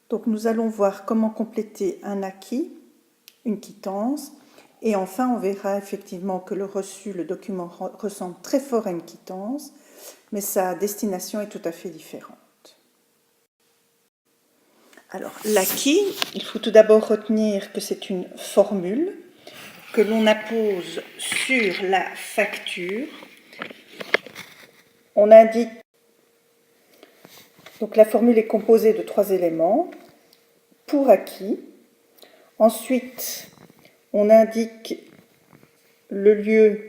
Donc nous allons voir comment compléter un acquis, une quittance, et enfin on verra effectivement que le reçu, le document ressemble très fort à une quittance, mais sa destination est tout à fait différente. Alors l'acquis, il faut tout d'abord retenir que c'est une formule que l'on appose sur la facture. On indique, donc la formule est composée de 3 éléments. Pour acquis, ensuite on indique le lieu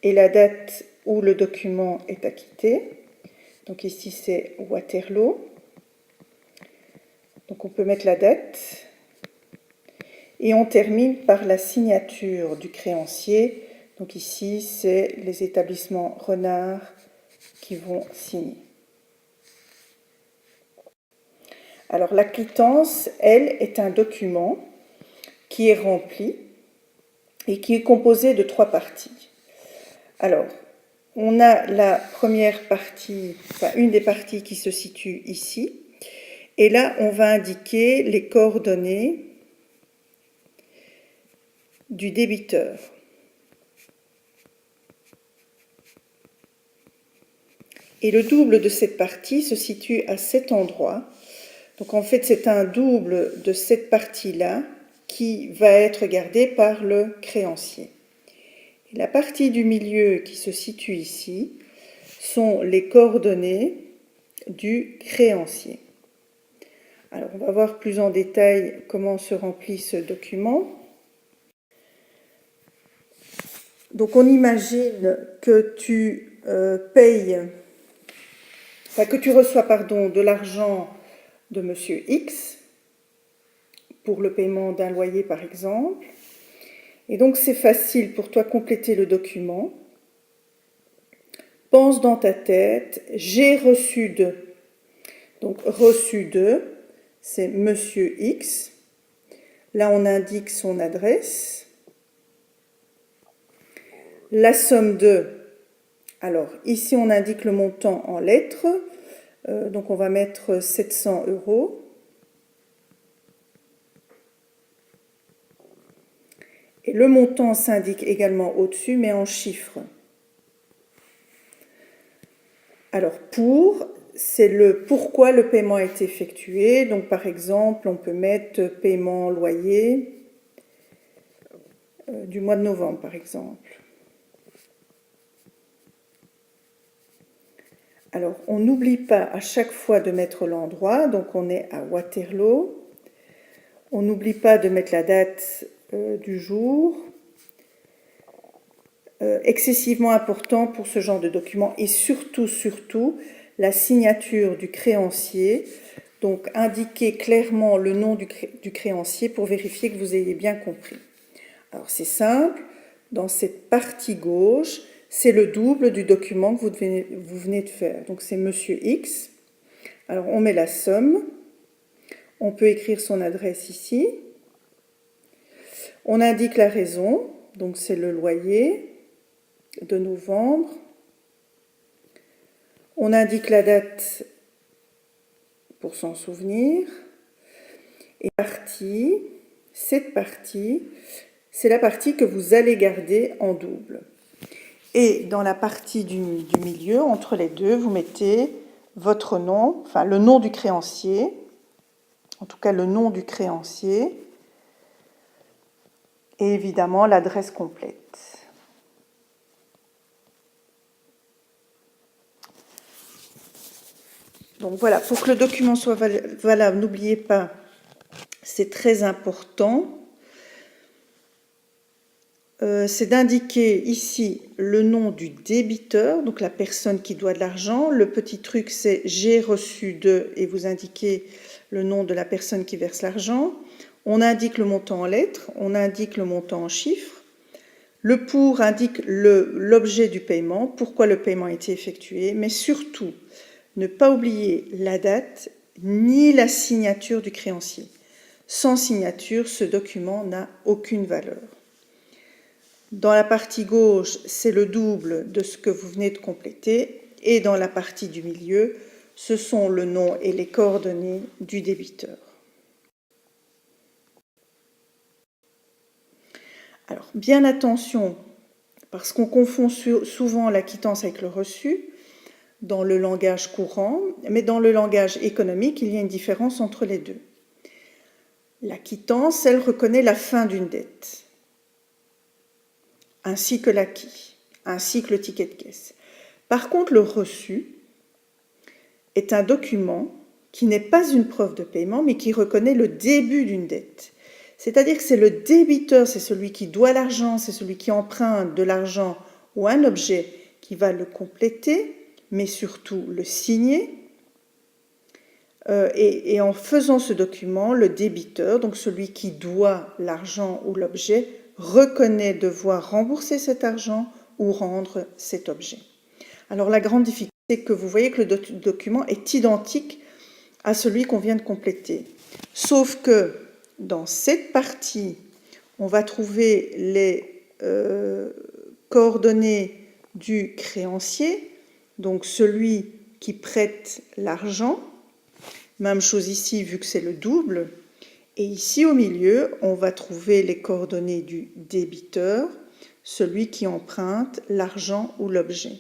et la date où le document est acquitté. Donc ici c'est Waterloo. Donc on peut mettre la date. Et on termine par la signature du créancier. Donc ici c'est les établissements Renard qui vont signer. Alors la quittance, elle, est un document qui est rempli et qui est composé de 3 parties. Alors, on a la première partie, enfin une des parties qui se situe ici, et là on va indiquer les coordonnées du débiteur. Et le double de cette partie se situe à cet endroit. Donc en fait c'est un double de cette partie-là qui va être gardé par le créancier. Et la partie du milieu qui se situe ici sont les coordonnées du créancier. Alors on va voir plus en détail comment se remplit ce document. Donc on imagine que tu reçois de l'argent de Monsieur X pour le paiement d'un loyer par exemple. Et donc c'est facile pour toi compléter le document. Pense dans ta tête, j'ai reçu de. Donc reçu de, c'est Monsieur X. Là on indique son adresse. La somme de, alors ici on indique le montant en lettres. Donc on va mettre 700 €. Et le montant s'indique également au-dessus, mais en chiffres. Alors pour, c'est le pourquoi le paiement est effectué. Donc par exemple, on peut mettre paiement loyer du mois de novembre, par exemple. Alors on n'oublie pas à chaque fois de mettre l'endroit. Donc on est à Waterloo. On n'oublie pas de mettre la date du jour. Excessivement important pour ce genre de document et surtout la signature du créancier. Donc indiquez clairement le nom du créancier pour vérifier que vous ayez bien compris. Alors c'est simple, dans cette partie gauche, c'est le double du document que vous venez de faire. Donc c'est Monsieur X. Alors on met la somme. On peut écrire son adresse ici. On indique la raison, donc c'est le loyer de novembre. On indique la date pour s'en souvenir. Et cette partie, c'est la partie que vous allez garder en double. Et dans la partie du milieu, entre les deux, vous mettez votre nom, enfin le nom du créancier, en tout cas le nom du créancier, et évidemment l'adresse complète. Donc voilà, pour que le document soit valable, n'oubliez pas, c'est très important, c'est d'indiquer ici le nom du débiteur, donc la personne qui doit de l'argent. Le petit truc, c'est j'ai reçu de, et vous indiquez le nom de la personne qui verse l'argent. On indique le montant en lettres, on indique le montant en chiffres. Le pour indique l'objet du paiement, pourquoi le paiement a été effectué, mais surtout, ne pas oublier la date ni la signature du créancier. Sans signature, ce document n'a aucune valeur. Dans la partie gauche, c'est le double de ce que vous venez de compléter, et dans la partie du milieu, ce sont le nom et les coordonnées du débiteur. Alors, bien attention, parce qu'on confond souvent la quittance avec le reçu dans le langage courant, mais dans le langage économique, il y a une différence entre les deux. La quittance, elle reconnaît la fin d'une dette, ainsi que l'acquis, ainsi que le ticket de caisse. Par contre, le reçu est un document qui n'est pas une preuve de paiement, mais qui reconnaît le début d'une dette. C'est-à-dire que c'est le débiteur, c'est celui qui doit l'argent, c'est celui qui emprunte de l'argent ou un objet qui va le compléter, mais surtout le signer. Et en faisant ce document, le débiteur, donc celui qui doit l'argent ou l'objet, reconnaît devoir rembourser cet argent ou rendre cet objet. Alors la grande difficulté, c'est que vous voyez que le document est identique à celui qu'on vient de compléter. Sauf que dans cette partie, on va trouver les coordonnées du créancier, donc celui qui prête l'argent. Même chose ici, vu que c'est le double. Et ici, au milieu, on va trouver les coordonnées du débiteur, celui qui emprunte l'argent ou l'objet.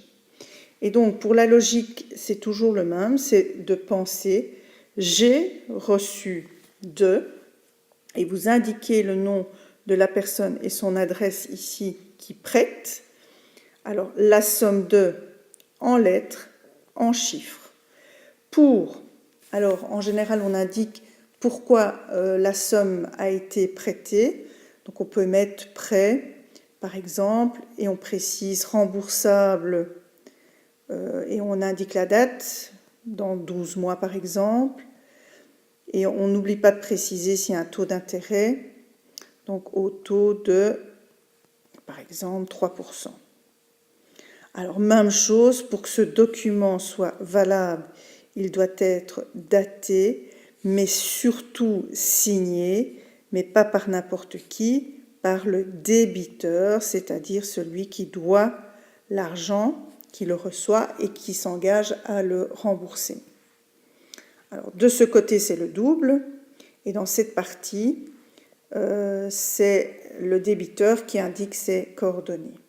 Et donc, pour la logique, c'est toujours le même, c'est de penser « j'ai reçu de », et vous indiquez le nom de la personne et son adresse ici qui prête. Alors, la somme de en lettres, en chiffres. Alors, en général, on indique pourquoi la somme a été prêtée. Donc, on peut mettre prêt, par exemple, et on précise remboursable, et on indique la date, dans 12 mois, par exemple. Et on n'oublie pas de préciser s'il y a un taux d'intérêt, donc au taux de, par exemple, 3%. Alors, même chose, pour que ce document soit valable, il doit être daté, mais surtout signé, mais pas par n'importe qui, par le débiteur, c'est-à-dire celui qui doit l'argent, qui le reçoit et qui s'engage à le rembourser. Alors, de ce côté, c'est le double, et dans cette partie, c'est le débiteur qui indique ses coordonnées.